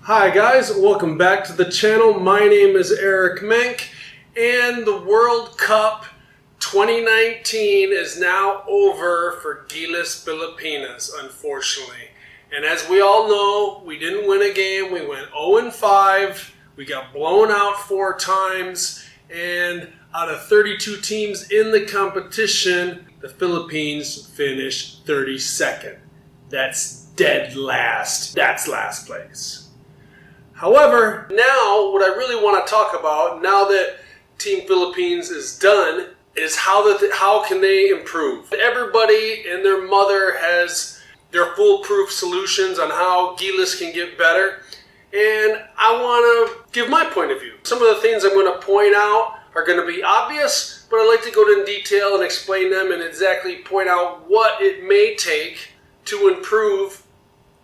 Hi guys, welcome back to the channel. My name is Eric Menk, and the World Cup 2019 is now over for Gilas Pilipinas, unfortunately. And as we all know, we didn't win a game. We went 0-5. We got blown out 4 times. And out of 32 teams in the competition, the Philippines finished 32nd. That's dead last. That's last place. However, now what I really want to talk about, now that Team Philippines is done, is how can they improve. Everybody and their mother has their foolproof solutions on how Gilas can get better, and I want to give my point of view. Some of the things I'm going to point out are going to be obvious, but I'd like to go into detail and explain them and exactly point out what it may take to improve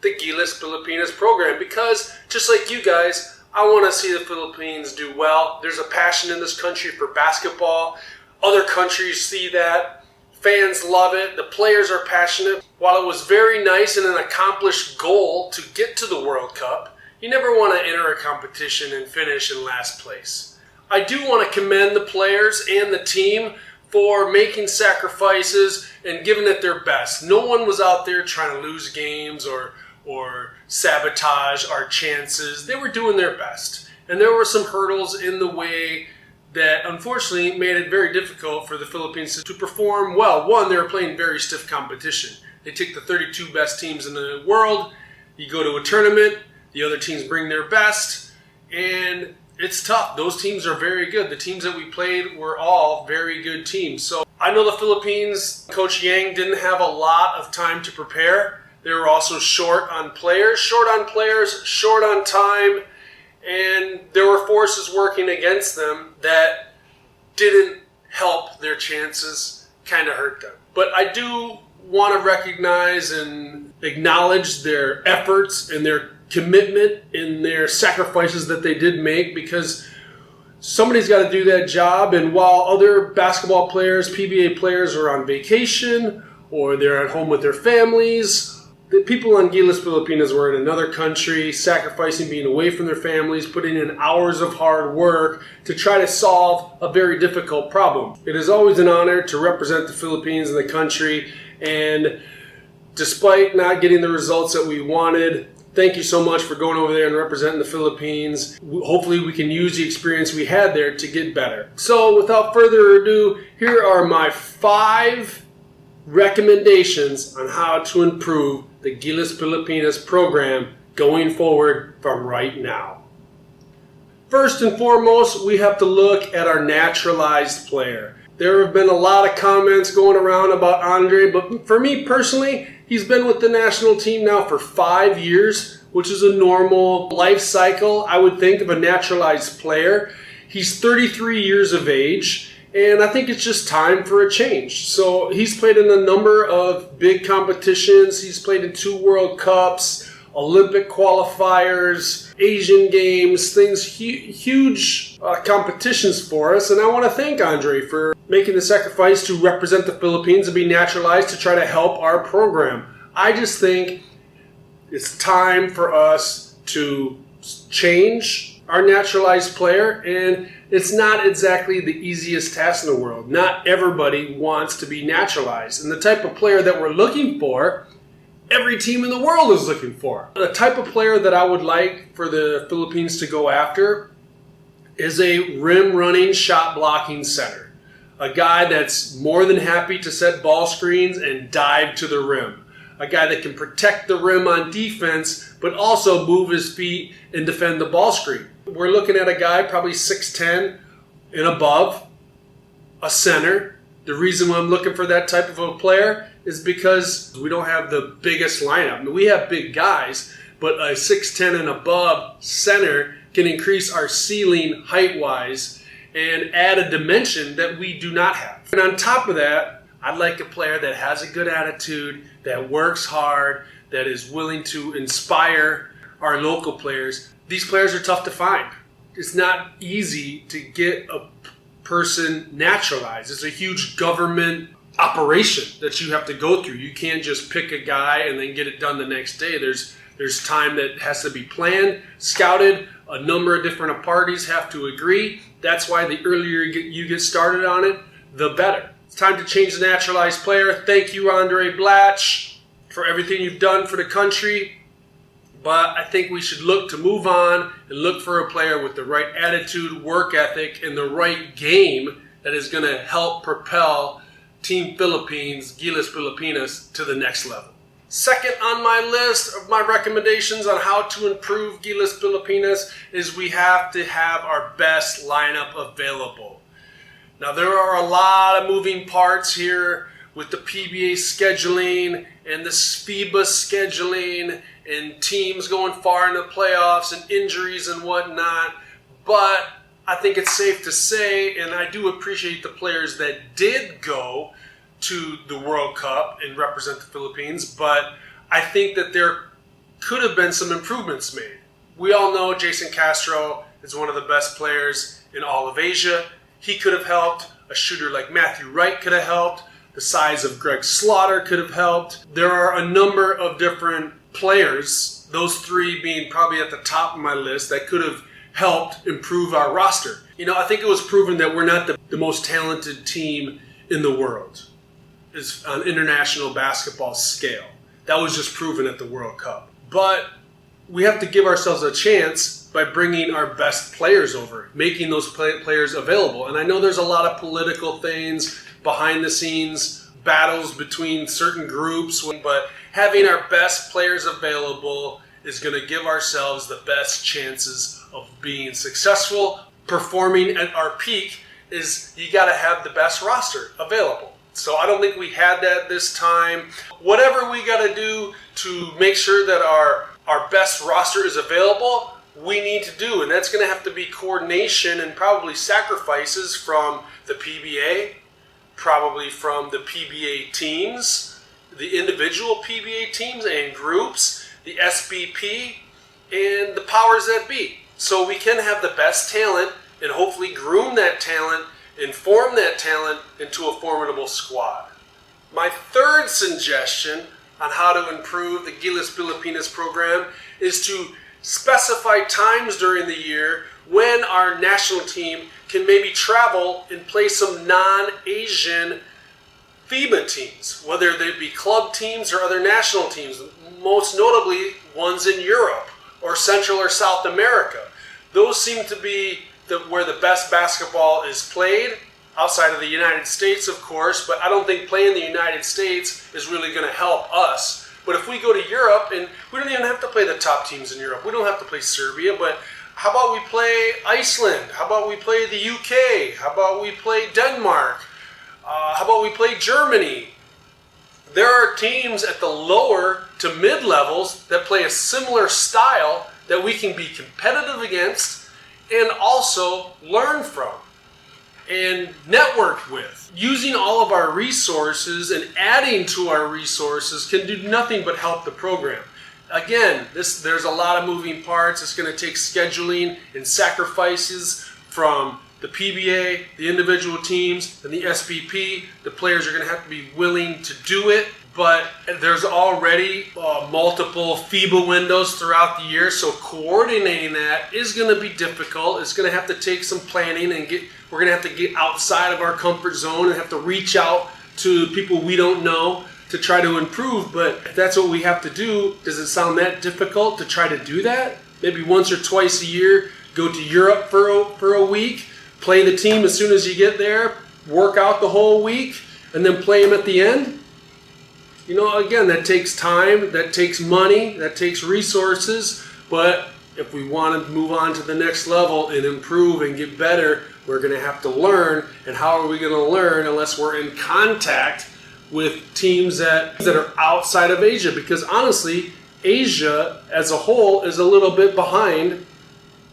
the Gilas Pilipinas program, because just like you guys, I want to see the Philippines do well. There's a passion in this country for basketball. Other countries see that. Fans love it. The players are passionate. While it was very nice and an accomplished goal to get to the World Cup, you never want to enter a competition and finish in last place. I do want to commend the players and the team for making sacrifices and giving it their best. No one was out there trying to lose games or sabotage our chances. They were doing their best. And there were some hurdles in the way that unfortunately made it very difficult for the Philippines to perform well. One, they were playing very stiff competition. They take the 32 best teams in the world. You go to a tournament, the other teams bring their best, and it's tough. Those teams are very good. The teams that we played were all very good teams. So I know the Philippines, Coach Yang didn't have a lot of time to prepare. They were also short on players, short on time, and there were forces working against them that didn't help their chances, kind of hurt them. But I do want to recognize and acknowledge their efforts and their commitment and their sacrifices that they did make, because somebody's got to do that job. And while other basketball players, PBA players, are on vacation or they're at home with their families, the people on Gilas Pilipinas were in another country, sacrificing being away from their families, putting in hours of hard work to try to solve a very difficult problem. It is always an honor to represent the Philippines and the country, and despite not getting the results that we wanted, thank you so much for going over there and representing the Philippines. Hopefully we can use the experience we had there to get better. So without further ado, here are my 5 recommendations on how to improve the Gilas Pilipinas program going forward from right now. First and foremost, we have to look at our naturalized player. There have been a lot of comments going around about Andre, but for me personally, he's been with the national team now for 5 years, which is a normal life cycle, I would think, of a naturalized player. He's 33 years of age, and I think it's just time for a change. So he's played in a number of big competitions. He's played in 2 World Cups, Olympic qualifiers, Asian Games, huge competitions for us. And I want to thank Andre for making the sacrifice to represent the Philippines and be naturalized to try to help our program. I just think it's time for us to change our naturalized player, and it's not exactly the easiest task in the world. Not everybody wants to be naturalized. And the type of player that we're looking for, every team in the world is looking for. The type of player that I would like for the Philippines to go after is a rim-running, shot-blocking center. A guy that's more than happy to set ball screens and dive to the rim. A guy that can protect the rim on defense, but also move his feet and defend the ball screen. We're looking at a guy probably 6'10" and above, a center. The reason why I'm looking for that type of a player is because we don't have the biggest lineup. I mean, we have big guys, but a 6'10" and above center can increase our ceiling height-wise and add a dimension that we do not have. And on top of that, I'd like a player that has a good attitude, that works hard, that is willing to inspire our local players. These players are tough to find. It's not easy to get a person naturalized. It's a huge government operation that you have to go through. You can't just pick a guy and then get it done the next day. There's There's time that has to be planned, scouted. A number of different parties have to agree. That's why the earlier you get started on it, the better. It's time to change the naturalized player. Thank you, Andre Blatch, for everything you've done for the country. But I think we should look to move on and look for a player with the right attitude, work ethic, and the right game that is going to help propel Team Philippines, Gilas Pilipinas, to the next level. Second on my list of my recommendations on how to improve Gilas Pilipinas is we have to have our best lineup available. Now, there are a lot of moving parts here with the PBA scheduling and the FIBA scheduling and teams going far in the playoffs and injuries and whatnot. But I think it's safe to say, and I do appreciate the players that did go to the World Cup and represent the Philippines, but I think that there could have been some improvements made. We all know Jason Castro is one of the best players in all of Asia. He could have helped. A shooter like Matthew Wright could have helped. The size of Greg Slaughter could have helped. There are a number of different players, those three being probably at the top of my list, that could have helped improve our roster. You know, I think it was proven that we're not the most talented team in the world is on international basketball scale. That was just proven at the World Cup. But we have to give ourselves a chance by bringing our best players over, making those players available. And I know there's a lot of political things, behind the scenes, battles between certain groups, but having our best players available is going to give ourselves the best chances of being successful. Performing at our peak is you got to have the best roster available. So I don't think we had that this time. Whatever we got to do to make sure that our best roster is available, we need to do. And that's going to have to be coordination and probably sacrifices from the PBA, probably from the PBA teams, the individual PBA teams and groups, the SBP, and the powers that be. So we can have the best talent and hopefully groom that talent and form that talent into a formidable squad. My third suggestion on how to improve the Gilas Pilipinas program is to specify times during the year when our national team can maybe travel and play some non-Asian FIBA teams, whether they be club teams or other national teams, most notably ones in Europe or Central or South America. Those seem to be where the best basketball is played, outside of the United States, of course, but I don't think playing the United States is really going to help us. But if we go to Europe, and we don't even have to play the top teams in Europe, we don't have to play Serbia, but how about we play Iceland? How about we play the UK? How about we play Denmark? How about we play Germany? There are teams at the lower to mid levels that play a similar style that we can be competitive against and also learn from and network with. Using all of our resources and adding to our resources can do nothing but help the program. Again, there's a lot of moving parts. It's going to take scheduling and sacrifices from the PBA, the individual teams, and the SBP. The players are going to have to be willing to do it. But there's already multiple FIBA windows throughout the year, so coordinating that is going to be difficult. It's going to have to take some planning, and we're going to have to get outside of our comfort zone and have to reach out to people we don't know to try to improve. But if that's what we have to do, does it sound that difficult to try to do that? Maybe once or twice a year, go to Europe for a week, play the team as soon as you get there, work out the whole week, and then play them at the end? You know, again, that takes time, that takes money, that takes resources, but if we want to move on to the next level and improve and get better, we're going to have to learn. And how are we going to learn unless we're in contact with teams that are outside of Asia? Because honestly, Asia as a whole is a little bit behind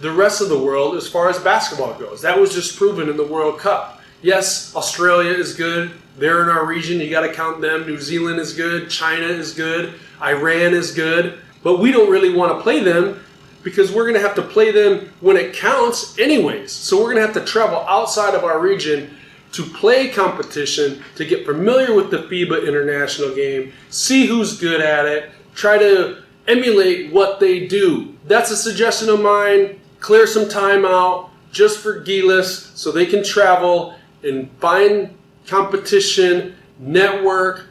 the rest of the world as far as basketball goes. That was just proven in the World Cup. Yes, Australia is good. They're in our region. You got to count them. New Zealand is good. China is good. Iran is good. But we don't really want to play them because we're going to have to play them when it counts anyways. So we're going to have to travel outside of our region to play competition, to get familiar with the FIBA international game, see who's good at it, try to emulate what they do. That's a suggestion of mine. Clear some time out just for Gilas so they can travel and find competition, network,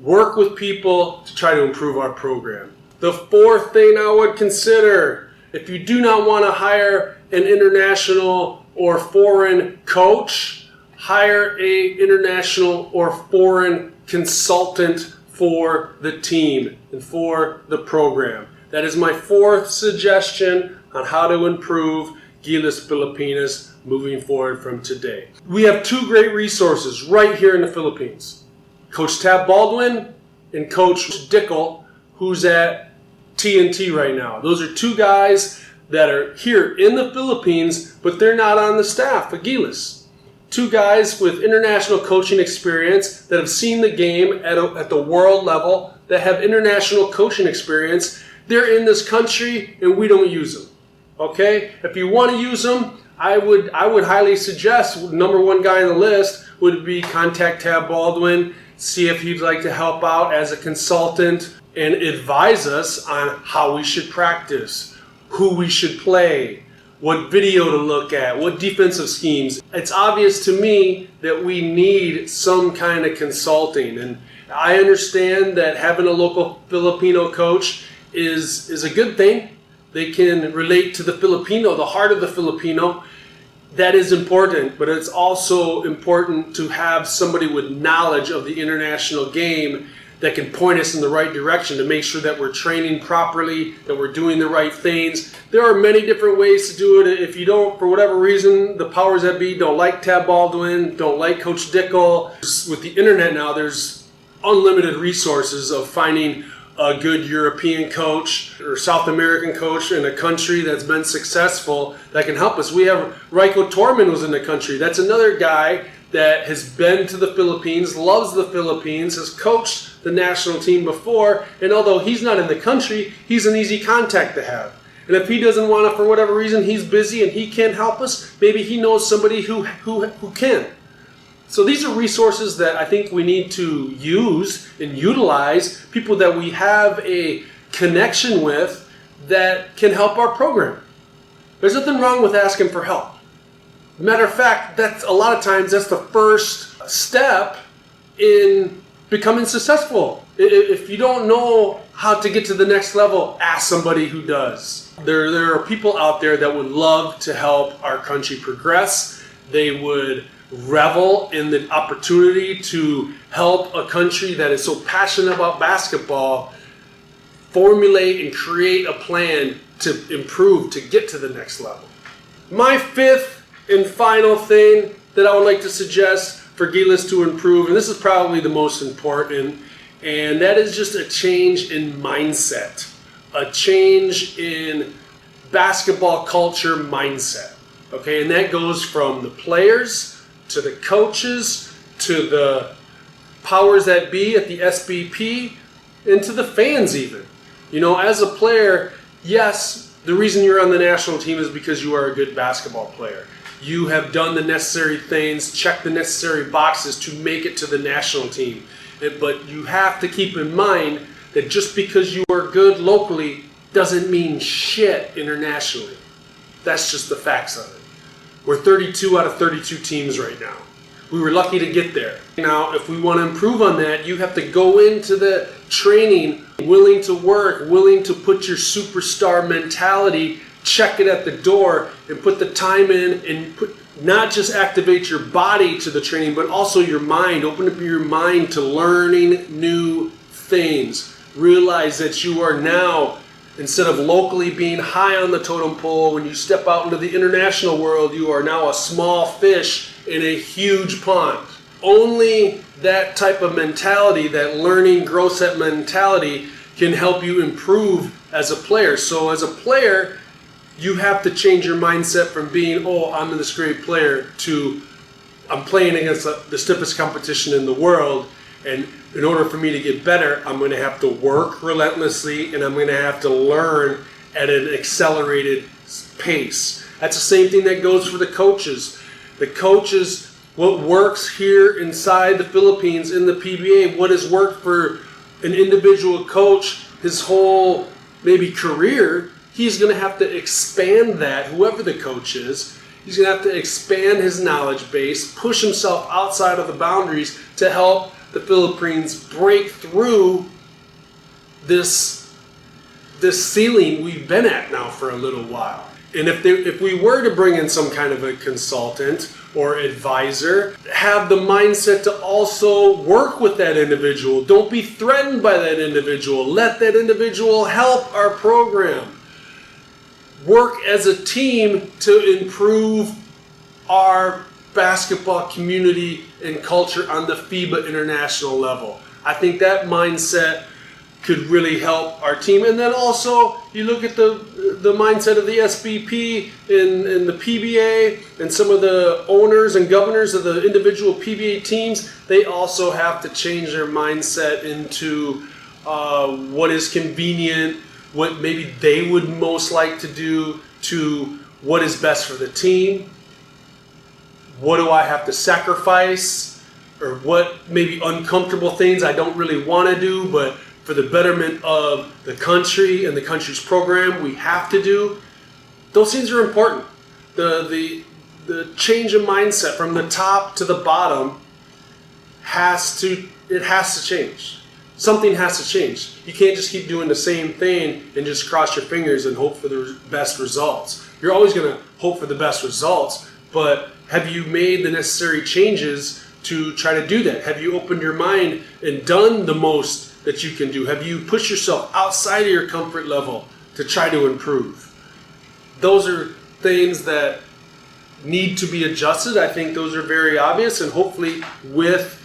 work with people to try to improve our program. The fourth thing I would consider, if you do not want to hire an international or foreign coach, hire an international or foreign consultant for the team and for the program. That is my fourth suggestion on how to improve Gilas Pilipinas moving forward from today. We have two great resources right here in the Philippines. Coach Tab Baldwin and Coach Dickel, who's at TNT right now. Those are two guys that are here in the Philippines, but they're not on the staff at Gilas. Two guys with international coaching experience that have seen the game at the world level, that have international coaching experience. They're in this country and we don't use them. Okay? If you want to use them, I would highly suggest, number one guy on the list would be contact Tab Baldwin, see if he'd like to help out as a consultant and advise us on how we should practice, who we should play, what video to look at, what defensive schemes. It's obvious to me that we need some kind of consulting, and I understand that having a local Filipino coach is a good thing. They can relate to the Filipino, the heart of the Filipino. That is important, but it's also important to have somebody with knowledge of the international game that can point us in the right direction to make sure that we're training properly, that we're doing the right things. There are many different ways to do it. If you don't, for whatever reason, the powers that be don't like Tab Baldwin, don't like Coach Dickel. With the internet now, there's unlimited resources of finding a good European coach or South American coach in a country that's been successful that can help us. We have Raiko Torman was in the country. That's another guy that has been to the Philippines, loves the Philippines, has coached the national team before, and although he's not in the country, he's an easy contact to have. And if he doesn't want to, for whatever reason, he's busy and he can't help us, maybe he knows somebody who can. So these are resources that I think we need to use and utilize, people that we have a connection with that can help our program. There's nothing wrong with asking for help. Matter of fact, that's a lot of times that's the first step in becoming successful. If you don't know how to get to the next level, ask somebody who does. There are people out there that would love to help our country progress. They would revel in the opportunity to help a country that is so passionate about basketball formulate and create a plan to improve, to get to the next level. My fifth and final thing that I would like to suggest for Gilas to improve, and this is probably the most important, and that is just a change in mindset, a change in basketball culture mindset. Okay, and that goes from the players to the coaches to the powers that be at the SBP and to the fans even. You know, as a player, yes, the reason you're on the national team is because you are a good basketball player. You have done the necessary things, checked the necessary boxes to make it to the national team. But you have to keep in mind that just because you are good locally doesn't mean shit internationally. That's just the facts of it. We're 32 out of 32 teams right now. We were lucky to get there. Now, if we want to improve on that, you have to go into the training willing to work, willing to put your superstar mentality, check it at the door, and put the time in and not just activate your body to the training, but also your mind. Open up your mind to learning new things. Realize that you are now, instead of locally being high on the totem pole, when you step out into the international world, you are now a small fish in a huge pond. Only that type of mentality, that learning growth set mentality, can help you improve as a player. So as a player, you have to change your mindset from being, oh, I'm this great player, to I'm playing against the stiffest competition in the world, and in order for me to get better, I'm going to have to work relentlessly, and I'm going to have to learn at an accelerated pace. That's the same thing that goes for the coaches. The coaches, what works here inside the Philippines in the PBA, what has worked for an individual coach his whole maybe career, he's going to have to expand that, whoever the coach is. He's going to have to expand his knowledge base, push himself outside of the boundaries to help the Philippines break through this ceiling we've been at now for a little while. And if we were to bring in some kind of a consultant or advisor, have the mindset to also work with that individual. Don't be threatened by that individual. Let that individual help our program. Work as a team to improve our basketball community and culture on the FIBA international level. I think that mindset could really help our team. And then also, you look at the mindset of the SBP and the PBA and some of the owners and governors of the individual PBA teams, they also have to change their mindset into what is convenient, what maybe they would most like to do, to what is best for the team. What do I have to sacrifice? Or what maybe uncomfortable things I don't really want to do, but for the betterment of the country and the country's program, we have to do. Those things are important. The change of mindset from the top to the bottom has to change. Something has to change. You can't just keep doing the same thing and just cross your fingers and hope for the best results. You're always going to hope for the best results, but have you made the necessary changes to try to do that? Have you opened your mind and done the most that you can do? Have you pushed yourself outside of your comfort level to try to improve? Those are things that need to be adjusted. I think those are very obvious, and hopefully with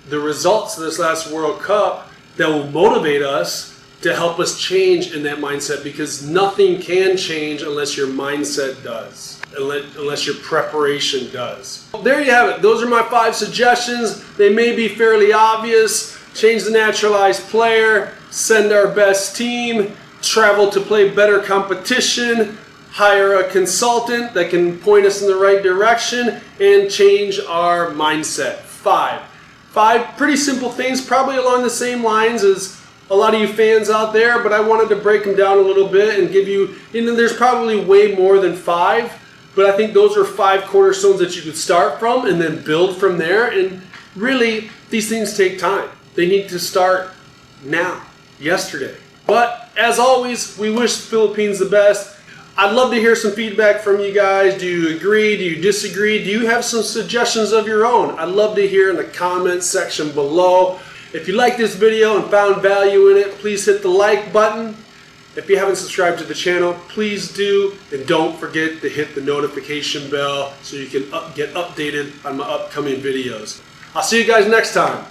the results of this last World Cup, that will motivate us to help us change in that mindset, because nothing can change unless your mindset does, unless your preparation does. There you have it. Those are my 5 suggestions. They may be fairly obvious. Change the naturalized player, send our best team, travel to play better competition, hire a consultant that can point us in the right direction, and change our mindset. 5 pretty simple things, probably along the same lines as a lot of you fans out there, but I wanted to break them down a little bit and give you, there's probably way more than 5, but I think those are 5 cornerstones that you could start from and then build from there. And really, these things take time. They need to start now, yesterday. But as always, we wish the Philippines the best. I'd love to hear some feedback from you guys. Do you agree? Do you disagree? Do you have some suggestions of your own? I'd love to hear in the comments section below. If you like this video and found value in it, please hit the like button. If you haven't subscribed to the channel, please do. And don't forget to hit the notification bell so you can get updated on my upcoming videos. I'll see you guys next time.